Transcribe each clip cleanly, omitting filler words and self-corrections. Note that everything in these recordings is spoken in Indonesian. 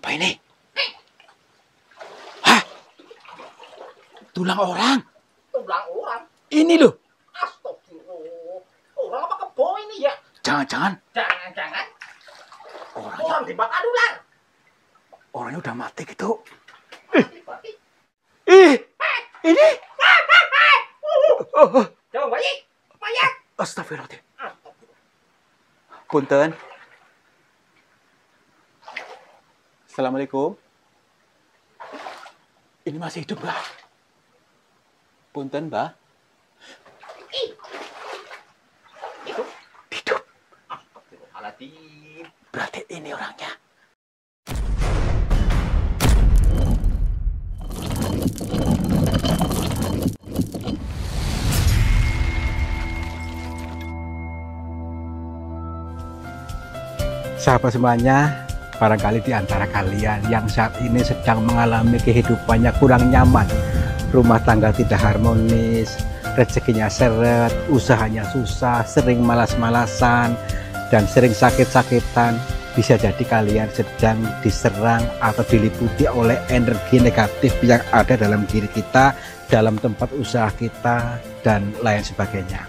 Apa ini? Hah? Tulang orang? Tulang orang? Ini loh. Astagfirullah. Orang apa kebo ini ya? Jangan-jangan. Jangan-jangan. Orangnya, Orang dibakar ular. orangnya udah mati gitu. Mati. Ini. Oh, Jangan bayi. Mayat. astagfirullahaladzim. Punten. Assalamualaikum. Ini masih hidup, Mbak? Punten, Mbak. Hidup. Hidup. Astagfirullahaladzim. Berarti ini orangnya. Sahabat semuanya, barangkali di antara kalian yang saat ini sedang mengalami kehidupannya kurang nyaman, rumah tangga tidak harmonis, rezekinya seret, usahanya susah, sering malas-malasan, dan sering sakit-sakitan, bisa jadi kalian sedang diserang atau diliputi oleh energi negatif yang ada dalam diri kita, dalam tempat usaha kita, dan lain sebagainya.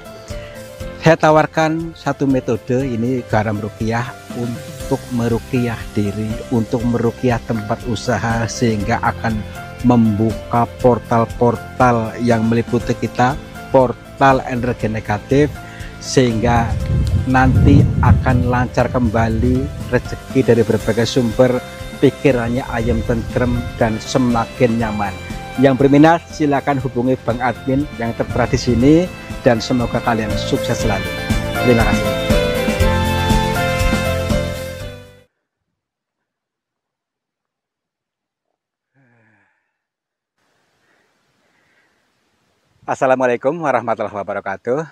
Saya tawarkan satu metode, ini garam ruqyah, untuk meruqyah diri, untuk meruqyah tempat usaha, sehingga akan membuka portal-portal yang meliputi kita, portal energi negatif, sehingga nanti akan lancar kembali rezeki dari berbagai sumber, pikirannya ayam tentrem dan semakin nyaman. Yang berminat silakan hubungi Bang Admin yang tertera di sini, dan semoga kalian sukses selalu. Terima kasih. Assalamualaikum warahmatullahi wabarakatuh.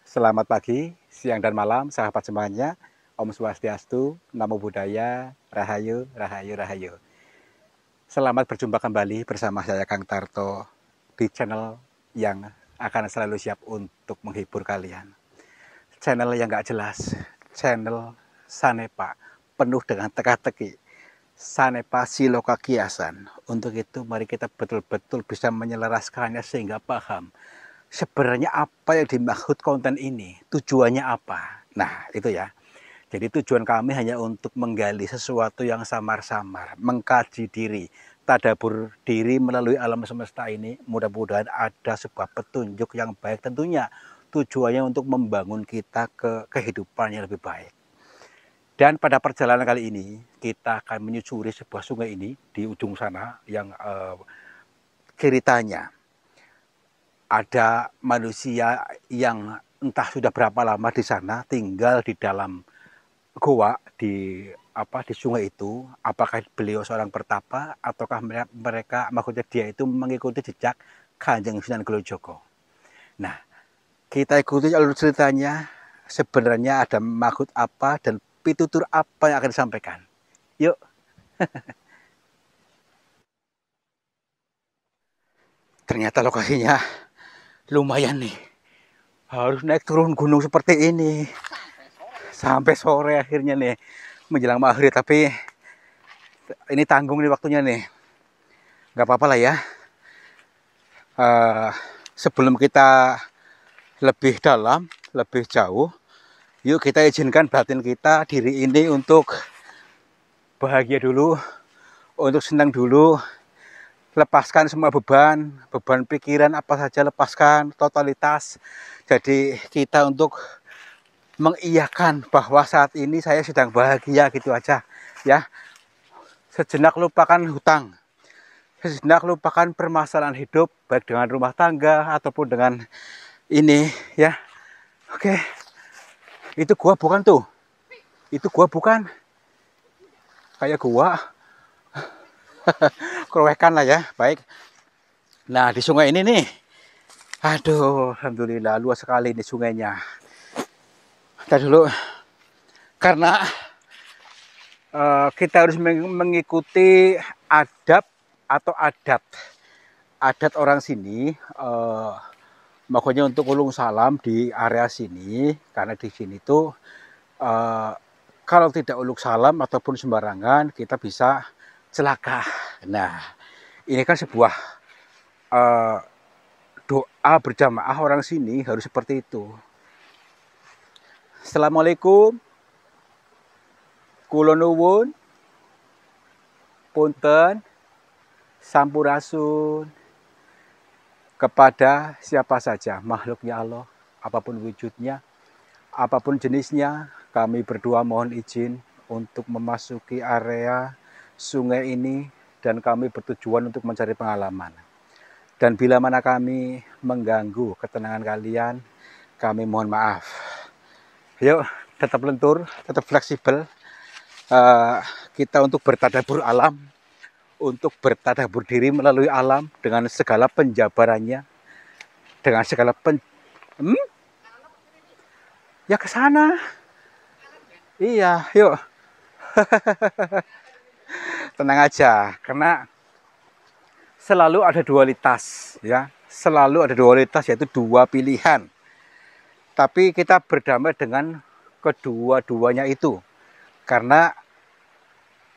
Selamat pagi, siang dan malam sahabat semuanya. Om Swastiastu, Namo Buddhaya, Rahayu, Rahayu, Rahayu. Selamat berjumpa kembali bersama saya Kang Tarto di channel yang akan selalu siap untuk menghibur kalian. Channel yang gak jelas, channel Sanepa, penuh dengan teka-teki. Sanepa Siloka Kiasan. Untuk itu mari kita betul-betul bisa menyelaraskannya sehingga paham sebenarnya apa yang dimaksud konten ini, tujuannya apa. Nah itu ya. Jadi tujuan kami hanya untuk menggali sesuatu yang samar-samar, mengkaji diri, tadabur diri melalui alam semesta ini. Mudah-mudahan ada sebuah petunjuk yang baik, tentunya tujuannya untuk membangun kita ke kehidupan yang lebih baik. Dan pada perjalanan kali ini kita akan menyusuri sebuah sungai ini di ujung sana yang ceritanya ada manusia yang entah sudah berapa lama di sana tinggal di dalam goa di sungai itu. Apakah beliau seorang pertapa ataukah mereka maksudnya dia itu mengikuti jejak Kanjeng Sunan Kalijogo. Nah, kita ikuti alur ceritanya, sebenarnya ada maksud apa dan pitutur apa yang akan disampaikan. Yuk. Ternyata lokasinya lumayan nih. Harus naik turun gunung seperti ini. Sampai sore akhirnya nih, menjelang maghrib, tapi ini tanggung nih waktunya nih. Gak apa-apa lah ya. Sebelum kita lebih dalam, lebih jauh, yuk kita izinkan batin kita, diri ini untuk bahagia dulu, untuk senang dulu, lepaskan semua beban pikiran apa saja, lepaskan totalitas. Jadi kita untuk mengiyakan bahwa saat ini saya sedang bahagia, gitu aja ya. Sejenak lupakan hutang, sejenak lupakan permasalahan hidup, baik dengan rumah tangga ataupun dengan ini ya. Oke, itu gua bukan tuh, itu gua bukan, kayak gua kerowekan lah ya. Baik, nah di sungai ini nih, aduh alhamdulillah luas sekali nih sungainya. Kita dulu, karena kita harus mengikuti adab atau adat orang sini, makanya untuk ulung salam di area sini, karena di sini tuh Kalau tidak uluk salam ataupun sembarangan, kita bisa celaka. Nah, ini kan sebuah uh, doa berjamaah orang sini harus seperti itu. Assalamualaikum, kula nuwun, punten, sampurasun kepada siapa saja makhluknya Allah, apapun wujudnya, apapun jenisnya, kami berdua mohon izin untuk memasuki area sungai ini dan kami bertujuan untuk mencari pengalaman. Dan bila mana kami mengganggu ketenangan kalian, kami mohon maaf. Yuk, tetap lentur, tetap fleksibel. Kita untuk bertadabur alam, untuk bertadabur diri melalui alam dengan segala penjabarannya, dengan segala ya ke sana. Iya, yuk. Tenang aja, karena selalu ada dualitas, ya. Selalu ada dualitas, yaitu dua pilihan. Tapi kita berdamai dengan kedua-duanya itu. Karena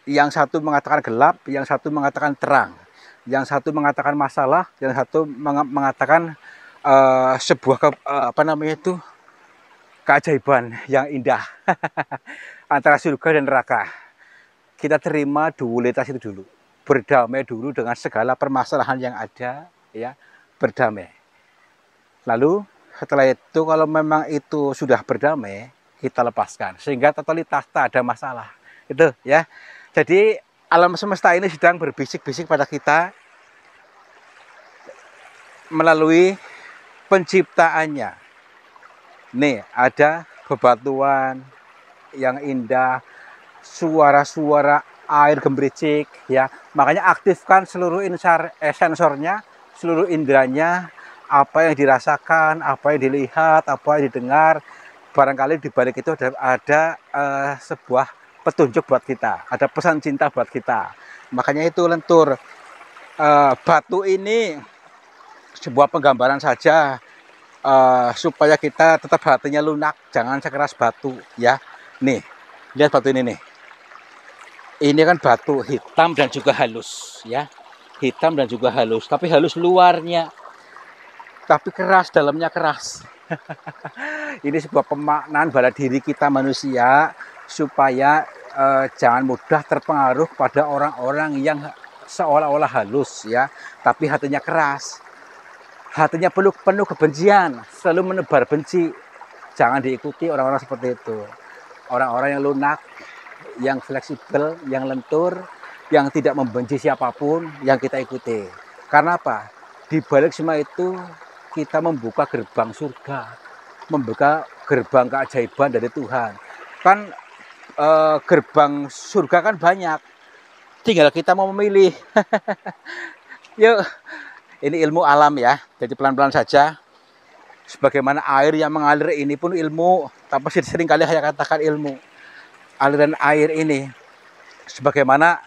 yang satu mengatakan gelap, yang satu mengatakan terang. Yang satu mengatakan masalah, yang satu mengatakan sebuah keajaiban yang indah. Antara surga dan neraka. Kita terima dualitas itu dulu. Berdamai dulu dengan segala permasalahan yang ada, ya, berdamai. Lalu setelah itu kalau memang itu sudah berdamai, kita lepaskan sehingga totalitas tak ada masalah. Itu ya. Jadi alam semesta ini sedang berbisik-bisik pada kita melalui penciptaannya. Nih, ada bebatuan yang indah, suara-suara air gemericik, ya. Makanya aktifkan seluruh sensornya, seluruh indranya, apa yang dirasakan, apa yang dilihat, apa yang didengar. Barangkali di balik itu ada sebuah petunjuk buat kita, ada pesan cinta buat kita. Makanya itu lentur. Batu ini sebuah penggambaran saja, supaya kita tetap hatinya lunak, jangan sekeras batu, ya. Nih, lihat batu ini nih. Ini kan batu hitam dan juga halus, ya. Hitam dan juga halus, tapi halus luarnya, tapi keras dalamnya keras. Ini sebuah pemaknaan bala diri kita manusia supaya jangan mudah terpengaruh pada orang-orang yang seolah-olah halus, ya, tapi hatinya keras. Hatinya penuh kebencian, selalu menebar benci. Jangan diikuti orang-orang seperti itu. Orang-orang yang lunak, yang fleksibel, yang lentur, yang tidak membenci siapapun, yang kita ikuti. Karena apa? Di balik semua itu kita membuka gerbang surga, membuka gerbang keajaiban dari Tuhan. Kan gerbang surga kan banyak, tinggal kita mau memilih. Yuk, ini ilmu alam ya, jadi pelan-pelan saja. Sebagaimana air yang mengalir ini pun ilmu, tapi sering kali saya katakan ilmu. Aliran air ini, sebagaimana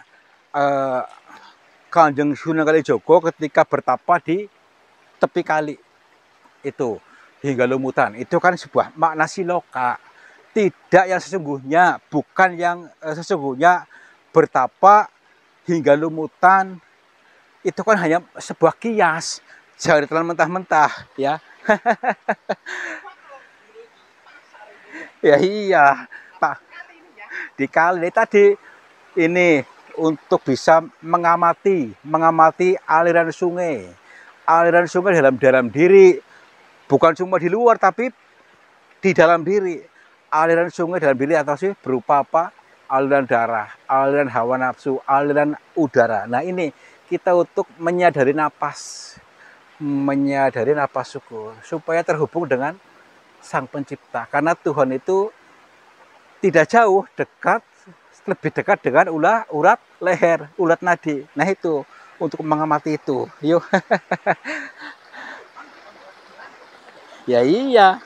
Kanjeng Sunan Kalijogo ketika bertapa di tepi kali itu hingga lumutan, itu kan sebuah makna siloka, tidak yang sesungguhnya, bukan yang sesungguhnya. Bertapa hingga lumutan itu kan hanya sebuah kias, jangan ditelan mentah-mentah, ya. Ya iya, Pak. Di kali tadi ini untuk bisa mengamati aliran sungai. Aliran sungai dalam diri, bukan cuma di luar tapi di dalam diri. Aliran sungai dalam diri atau sih berupa apa? Aliran darah, aliran hawa nafsu, aliran udara. Nah, ini kita untuk menyadari napas syukur supaya terhubung dengan Sang Pencipta. Karena Tuhan itu tidak jauh, dekat, lebih dekat dengan urat leher, urat nadi. Nah, itu untuk mengamati itu. Yuk. Ya iya.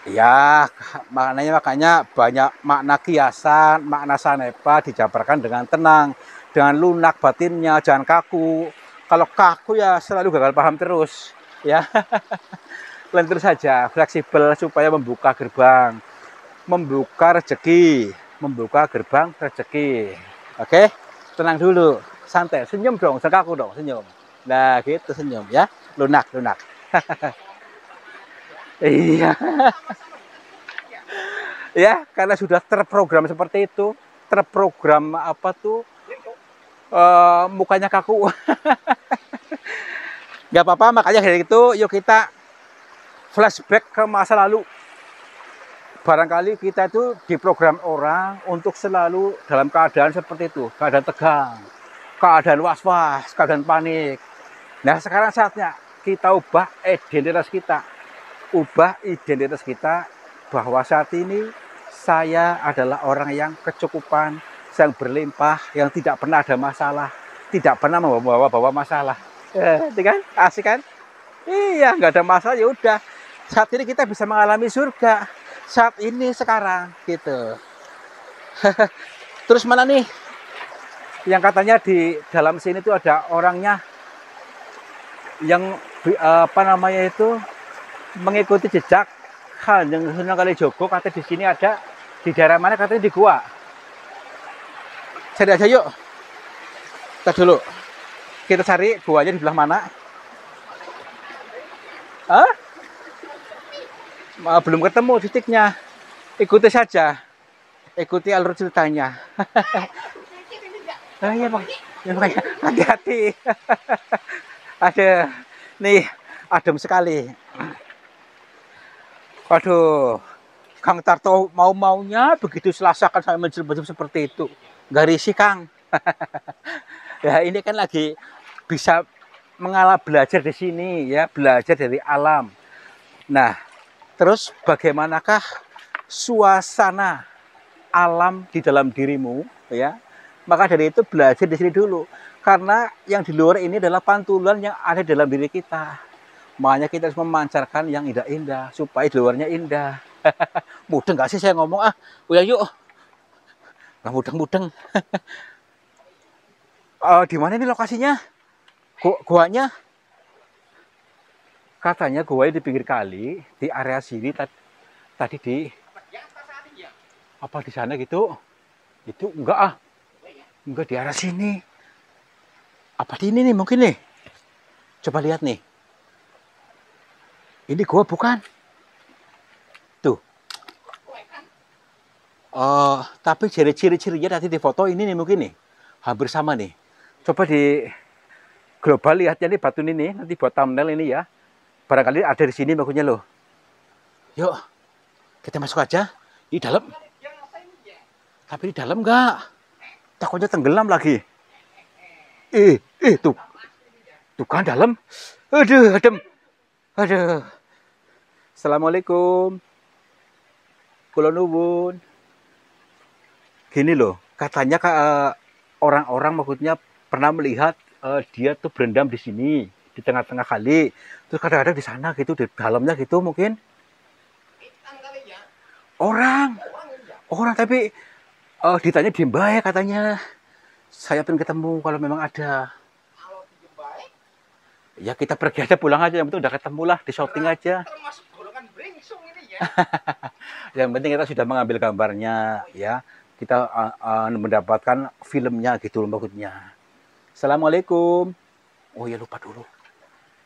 Ya, makanya banyak makna kiasan, makna sanepa dijabarkan dengan tenang, dengan lunak batinnya, jangan kaku. Kalau kaku ya selalu gagal paham terus, ya. Lentur saja, fleksibel supaya membuka gerbang. membuka rezeki, membuka gerbang rezeki. Oke, tenang dulu, santai, senyum dong, sekaku dong, senyum. Nah, gitu senyum ya, lunak, lunak. Iya, ya, karena sudah terprogram seperti itu, terprogram apa tuh, mukanya kaku. Gak apa-apa, makanya dari itu, yuk kita flashback ke masa lalu. Barangkali kita itu diprogram orang untuk selalu dalam keadaan seperti itu, keadaan tegang, keadaan was-was, keadaan panik. Nah, sekarang saatnya kita ubah identitas kita bahwa saat ini saya adalah orang yang kecukupan, yang berlimpah, yang tidak pernah ada masalah, tidak pernah membawa masalah. Itu kan asik kan? Iya, nggak ada masalah ya udah. Saat ini kita bisa mengalami surga. Saat ini sekarang gitu. Terus mana nih? Yang katanya di dalam sini tuh ada orangnya yang apa namanya itu mengikuti jejak Kanjeng Sunan Kalijogo. Katanya di sini ada di daerah mana? Katanya di gua. Cari aja yuk. Kita dulu. Kita cari guanya di belah mana? Hah? Belum ketemu titiknya. Ikuti saja. Ikuti alur ceritanya. Iya bang. Ya, hati-hati. Ada nih adem sekali. Waduh, Kang Tarto mau-maunya begitu Selasa kan saya menjelma seperti itu. Nggak risih Kang. Ya ini kan lagi bisa belajar di sini ya, belajar dari alam. Nah, terus bagaimanakah suasana alam di dalam dirimu ya? Maka dari itu belajar di sini dulu. Karena yang di luar ini adalah pantulan yang ada dalam diri kita. Makanya kita harus memancarkan yang indah-indah supaya di luarnya indah. Mudeng gak sih saya ngomong ah? Udah yuk. Nggak mudeng-mudeng. Di mana ini lokasinya? Guanya? Katanya gua di pinggir kali, di area sini tadi di apa di sana gitu? Itu enggak ah. Enggak di arah sini. Apa di ini nih mungkin nih? Coba lihat nih. Ini gua bukan? Tuh. Tapi ciri-cirinya nanti di foto ini nih mungkin nih. Hampir sama nih. Coba di global lihatnya nih batu ini nanti buat thumbnail ini ya. Barangkali ada di sini maksudnya loh. Yuk, kita masuk aja di dalam. Tapi di dalam enggak. Takutnya tenggelam lagi. Tuh. Tuh kan dalam. Aduh, adem. Aduh. Assalamualaikum. Kula nuwun. Gini loh, katanya orang-orang maksudnya pernah melihat dia tuh berendam di sini, di tengah-tengah kali. Terus kadang-kadang di sana gitu, di dalamnya gitu mungkin. Orang tapi ditanya diem baik katanya. Saya pengen ketemu kalau memang ada. Ya kita pergi aja pulang aja, yang penting udah ketemu lah, di shooting aja. Termasuk golongan bringsung ini ya. Yang penting kita sudah mengambil gambarnya ya. Kita mendapatkan filmnya gitu loh maksudnya. Assalamualaikum. Oh ya lupa dulu.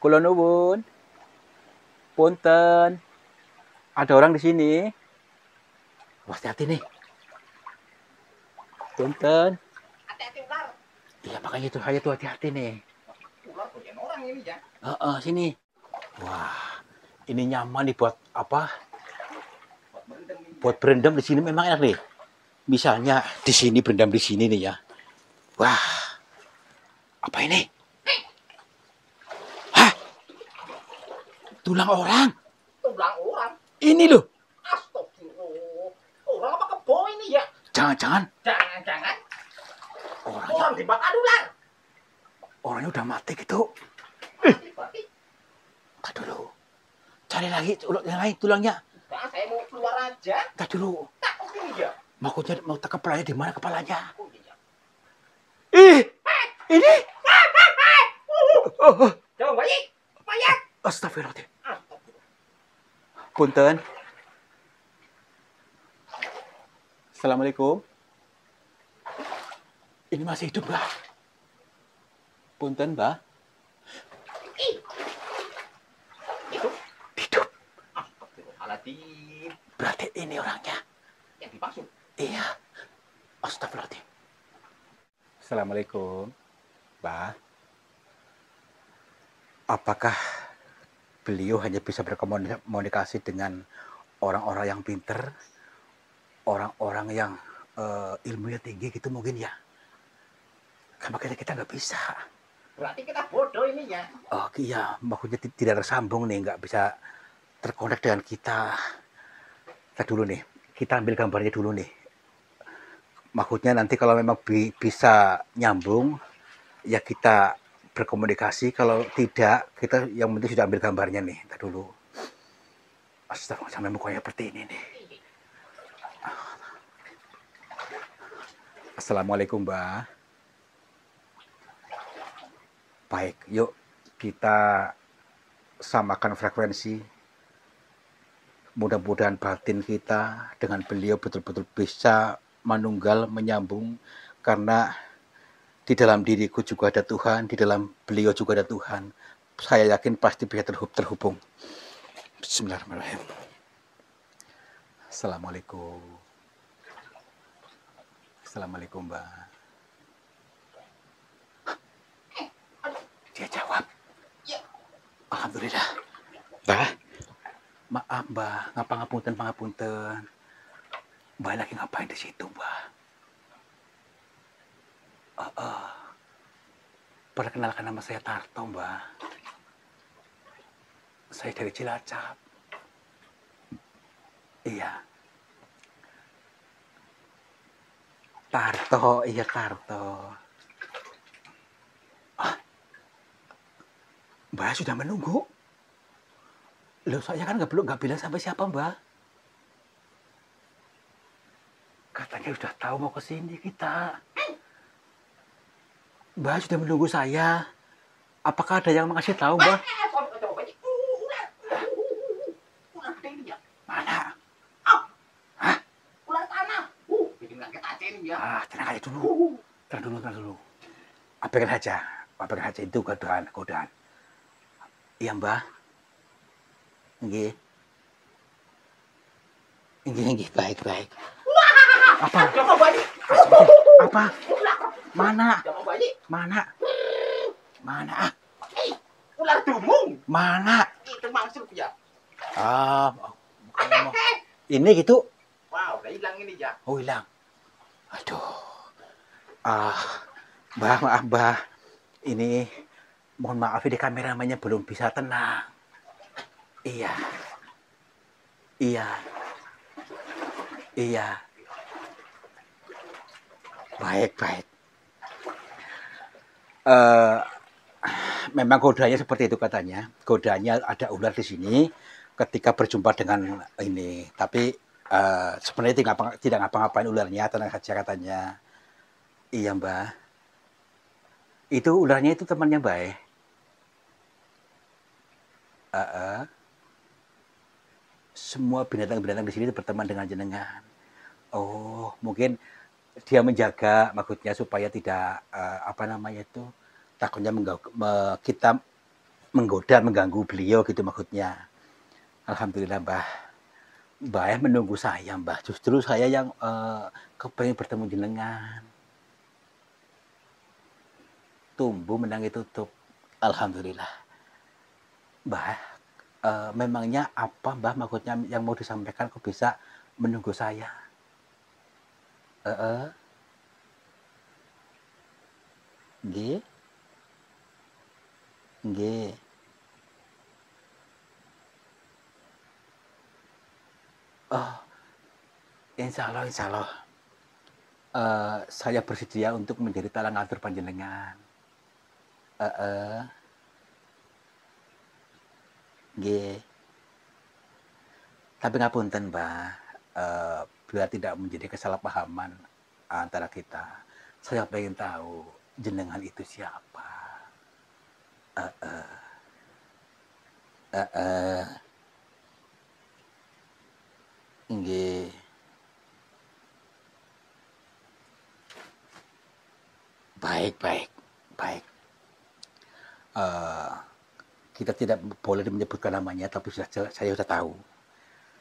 Kula nuwun. Punten. Ada orang di sini. Hati-hati nih. Punten. Hati-hati ular. Iya makanya itu saya tuh hati-hati nih. Ular goyang orang ini ya. Sini. Wah, ini nyaman nih buat apa? Buat berendam di sini memang enak nih. Misalnya di sini berendam di sini nih ya. Wah, apa ini? Hah? Tulang orang? Tulang orang? Ini loh. Astagfirullah. Orang apa kebo ini ya? Jangan-jangan. Jangan-jangan. Orangnya, orang dibakar ular. Orangnya udah mati gitu. Mati. Tadi dulu. Cari lagi yang lain tulangnya. Nah, saya mau keluar aja. Tadi dulu. Takut ini ya. Maksudnya mau kepalanya di mana kepalanya? Oh, iya. Ini. Jangan bayi. Mayat. Astagfirullahaladzim. Punten. Assalamualaikum. Ini masih hidup, Mbah. Punten, Mbah. Ih, itu Hidup. Astagfirullahaladzim. Berarti ini orangnya. Yang dimaksud. Iya. Astagfirullahaladzim. Assalamualaikum, Mbah. Apakah beliau hanya bisa berkomunikasi dengan orang-orang yang pinter, orang-orang yang ilmunya tinggi gitu mungkin ya? Karena kita nggak bisa. Berarti kita bodoh ini ya. Oh iya, maksudnya tidak tersambung nih, nggak bisa terkonek dengan kita. Kita dulu nih, kita ambil gambarnya dulu nih. Maksudnya nanti kalau memang bisa nyambung, ya kita berkomunikasi. Kalau tidak, kita yang penting sudah ambil gambarnya nih. Kita dulu. Astaga, sampai mukanya seperti ini nih. Assalamualaikum, Mbak. Baik, yuk kita samakan frekuensi. Mudah-mudahan batin kita dengan beliau betul-betul bisa manunggal, menyambung. Karena di dalam diriku juga ada Tuhan, di dalam beliau juga ada Tuhan. Saya yakin pasti bisa terhubung. Bismillahirrahmanirrahim. Assalamualaikum. Assalamualaikum, Mbak. Dia jawab. Ya. Alhamdulillah. Mbak, maaf Mbak, ngapunten. Mbak lagi ngapain di situ, Mbak? Perkenalkan nama saya Tarto, Mbak. Saya dari Cilacap. Iya. Tarto, iya Tarto. Mbak sudah menunggu. Loh, saya kan nggak bilang sampai siapa, Mbak. Katanya sudah tahu mau ke sini kita. Mbak sudah menunggu saya. Apakah ada yang mengasih tahu, Mbak? Ular gede ini ya. Mana? Ular tanah. Bikin kaget aja ini ya. Tenang aja dulu. Tenang dulu. Abaikan aja itu godaan. Iya, Mbak. Nggih. Baik. Apa? Jangan balik. Apa? Mana? Jangan balik. Mana? Ular dumung. Mana? Itu maksud ya. Ini gitu. Wow, udah hilang ini ya. Oh, hilang. Aduh. Mbah, maaf, Mbah. Ini mohon maaf ini kameramennya belum bisa tenang. Iya. Baik. Memang godanya seperti itu katanya. Godanya ada ular di sini ketika berjumpa dengan ini. Tapi sebenarnya tidak ngapa-ngapain ularnya, tenang saja katanya. Iya, Mbak. Itu ularnya itu temannya Mbak. Semua binatang-binatang di sini berteman dengan jenengan. Oh, mungkin dia menjaga, maksudnya supaya tidak takutnya kita menggoda, mengganggu beliau gitu maksudnya. Alhamdulillah, Mbah menunggu saya, Mbah. Justru saya yang kepengen bertemu jenengan. Tumbuh menangi tutup. Alhamdulillah. Mbah, memangnya apa, Mbah, maksudnya yang mau disampaikan kok bisa menunggu saya? Nggih. Oh, insya Allah. Saya bersedia untuk menjadi talang atur panjenengan. Nggih. Tapi ngapunten, Mbah. Biar tidak menjadi kesalahpahaman antara kita. Saya pengen tahu jenengan itu siapa. Nggih. Baik, baik, baik. Eh, kita tidak boleh menyebutkan namanya, tapi saya sudah tahu.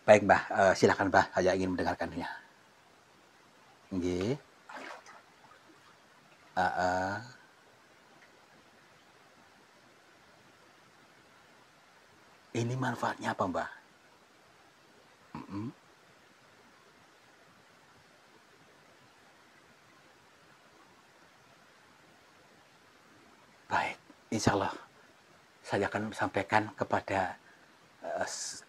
Baik, Mbah. Silakan, Mbah. Saya ingin mendengarkannya. Nggih. Heeh. Ini manfaatnya apa, Mbah? Mm-mm. Baik, insya Allah saya akan sampaikan kepada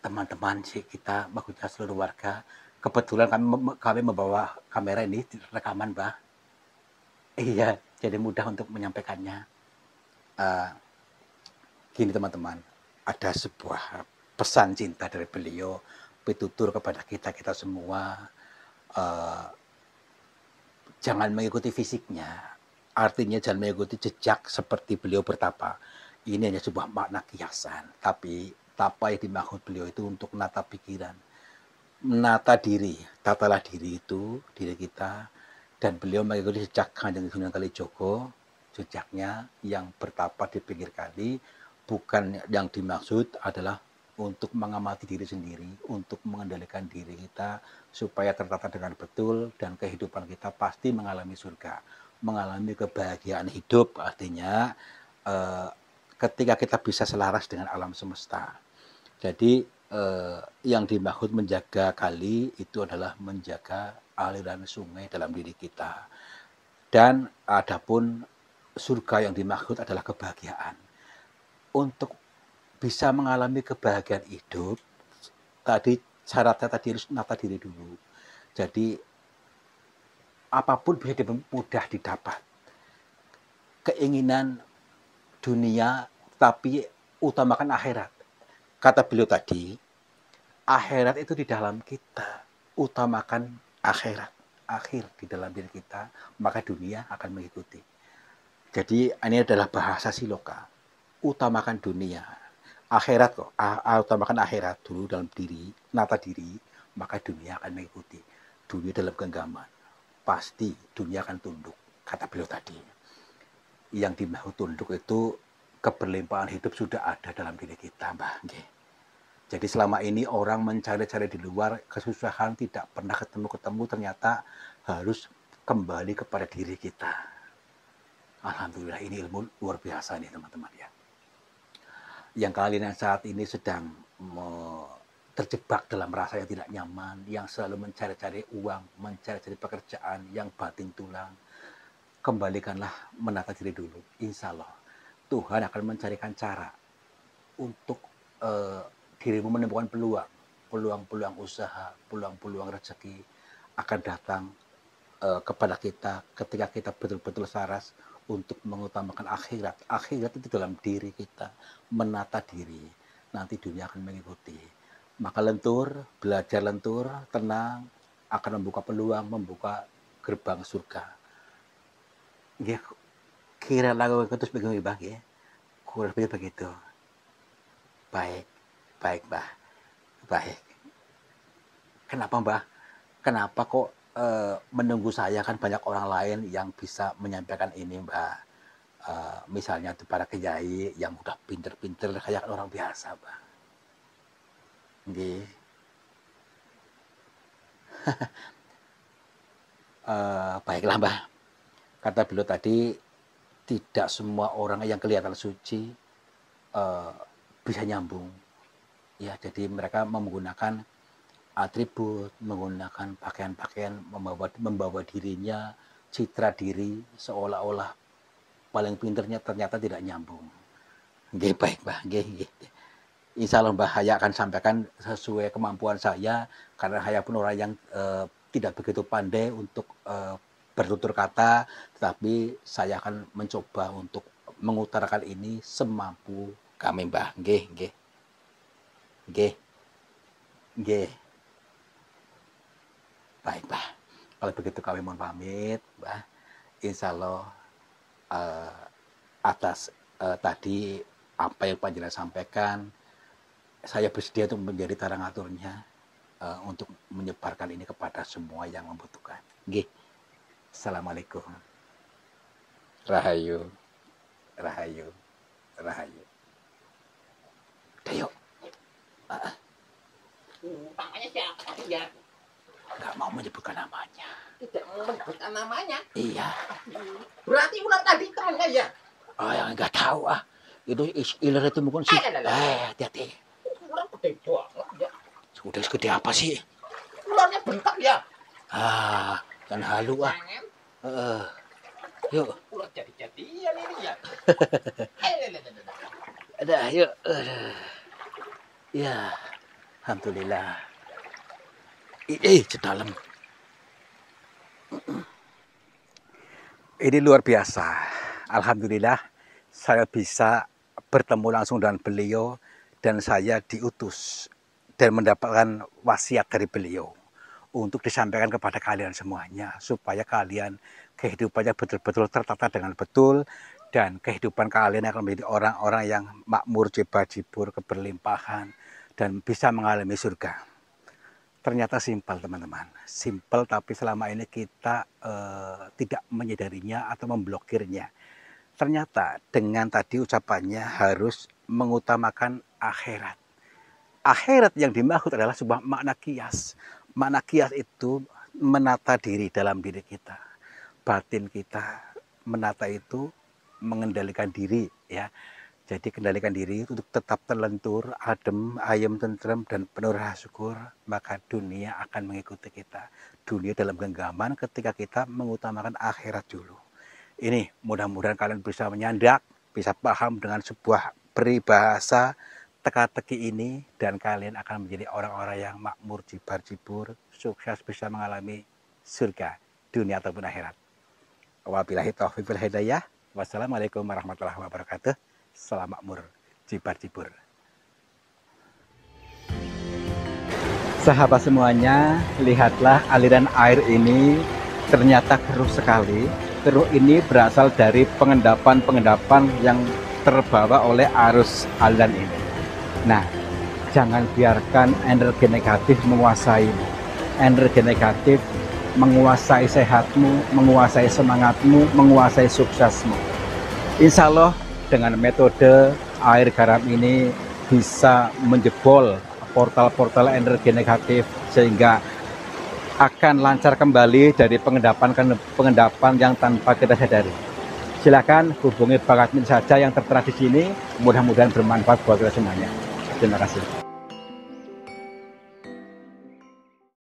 teman-teman kita, maksudnya seluruh warga. Kebetulan kami membawa kamera ini rekaman, Mbah. Iya, jadi mudah untuk menyampaikannya. Eh, Gini teman-teman, ada sebuah pesan cinta dari beliau, pitutur kepada kita kita semua. eh, Jangan mengikuti fisiknya, artinya jangan mengikuti jejak seperti beliau bertapa. Ini hanya sebuah makna kiasan, tapi tapa yang dimaksud beliau itu untuk menata pikiran, menata diri, tatalah diri itu, diri kita, dan beliau mengikuti jejak Kanjeng Sunan Kalijogo, jejaknya yang bertapa di pinggir kali, bukan yang dimaksud adalah untuk mengamati diri sendiri, untuk mengendalikan diri kita supaya tertata dengan betul dan kehidupan kita pasti mengalami surga, mengalami kebahagiaan hidup. Artinya eh, ketika kita bisa selaras dengan alam semesta. Jadi yang dimaksud menjaga kali itu adalah menjaga aliran sungai dalam diri kita. Dan adapun surga yang dimaksud adalah kebahagiaan. Untuk bisa mengalami kebahagiaan hidup, tadi syaratnya tadi harus menata diri dulu. Jadi apapun bisa mudah didapat. Keinginan dunia tapi utamakan akhirat. Kata beliau tadi, akhirat itu di dalam kita. Utamakan akhirat. Akhir di dalam diri kita, maka dunia akan mengikuti. Jadi ini adalah bahasa siloka. Utamakan dunia. Akhirat kok, utamakan akhirat dulu dalam diri, nata diri, maka dunia akan mengikuti. Dunia dalam genggaman. Pasti dunia akan tunduk, kata beliau tadi. Yang dimaksud tunduk itu keberlimpahan hidup sudah ada dalam diri kita, Mbah. Jadi selama ini orang mencari-cari di luar, kesusahan tidak pernah ketemu-ketemu, ternyata harus kembali kepada diri kita. Alhamdulillah, ini ilmu luar biasa nih teman-teman ya. Yang kalian saat ini sedang terjebak dalam rasa yang tidak nyaman, yang selalu mencari-cari uang, mencari-cari pekerjaan, yang batin tulang, kembalikanlah menata diri dulu. Insya Allah Tuhan akan mencarikan cara untuk dirimu menemukan peluang usaha, peluang rezeki akan datang kepada kita ketika kita betul-betul saras untuk mengutamakan akhirat. Akhirat itu dalam diri kita, menata diri. Nanti dunia akan mengikuti. Maka lentur, belajar lentur, tenang, akan membuka peluang, membuka gerbang surga. Ya, kira lagu terus begini, Bang ya. Kurang lebih begitu. Baik, baik, Mbah. Baik. Kenapa, Mbah? Kenapa kok menunggu saya, kan banyak orang lain yang bisa menyampaikan ini, Mbah. Misalnya para kiai yang udah pinter-pinter kayak orang biasa, Mbah. Nggih. Baiklah, Mbah. Kata beliau tadi, tidak semua orang yang kelihatan suci bisa nyambung. Ya, jadi mereka menggunakan atribut, menggunakan pakaian-pakaian, membawa dirinya, citra diri seolah-olah paling pinternya, ternyata tidak nyambung. Nggih, baik, Mbah. Nggih. Insya Allah Mbah Haya akan sampaikan sesuai kemampuan saya, karena saya pun orang yang tidak begitu pandai untuk bertutur kata, tetapi saya akan mencoba untuk mengutarakan ini semampu kami, Mbah. Nggih. Baik, Mbah. Kalau begitu kami mohon pamit, Mbah. Insya Allah atas tadi apa yang Panjenengan sampaikan, saya bersedia untuk menjadi tarangaturnya untuk menyebarkan ini kepada semua yang membutuhkan. Nggih. Assalamualaikum. rahayu, rahayu, rahayu. Udah yuk. Namanya siapa ya? Nggak mau menyebutkan namanya. Tidak menyebutkan namanya. Iya. Berarti ular tadi temannya ya? Oh, yang nggak tahu ah. Itu iler itu mungkin sih. Hati-hati. Ular gede banget ya. Sudah segede apa sih? Ularnya bentak ya? Kan halu ah. Yuk. Ular jadi-jadian ini ya. Ada, yuk. Ya, alhamdulillah. Sedalam. Ini luar biasa. Alhamdulillah, saya bisa bertemu langsung dengan beliau dan saya diutus dan mendapatkan wasiat dari beliau untuk disampaikan kepada kalian semuanya supaya kalian kehidupannya betul-betul tertata dengan betul dan kehidupan kalian akan menjadi orang-orang yang makmur, jibur, keberlimpahan dan bisa mengalami surga. Ternyata simpel teman-teman, simpel tapi selama ini kita tidak menyadarinya atau memblokirnya. Ternyata dengan tadi ucapannya harus mengutamakan akhirat. Akhirat yang dimaksud adalah sebuah makna kias. Makna kias itu menata diri dalam diri kita. Batin kita menata itu mengendalikan diri ya. Jadi kendalikan diri untuk tetap terlentur, adem, ayem, tentrem, dan penuh rasa syukur, maka dunia akan mengikuti kita. Dunia dalam genggaman ketika kita mengutamakan akhirat dulu. Ini mudah-mudahan kalian bisa menyandak, bisa paham dengan sebuah peribahasa teka-teki ini, dan kalian akan menjadi orang-orang yang makmur, jibar-jibur, sukses bisa mengalami surga, dunia ataupun akhirat. Wabillahi taufiq wal hidayah. Wassalamualaikum warahmatullahi wabarakatuh. Salam makmur, jibar-jibur. Sahabat semuanya, lihatlah aliran air ini ternyata keruh sekali. Keruh ini berasal dari pengendapan-pengendapan yang terbawa oleh arus aliran ini. Nah, jangan biarkan energi negatif menguasaimu. Energi negatif menguasai sehatmu, menguasai semangatmu, menguasai suksesmu. Insya Allah dengan metode air garam ini bisa menjebol portal-portal energi negatif sehingga akan lancar kembali dari pengendapan yang tanpa kita sadari. Silakan hubungi Bang Admin saja yang tertera di sini. Mudah-mudahan bermanfaat buat kita semuanya. Terima kasih.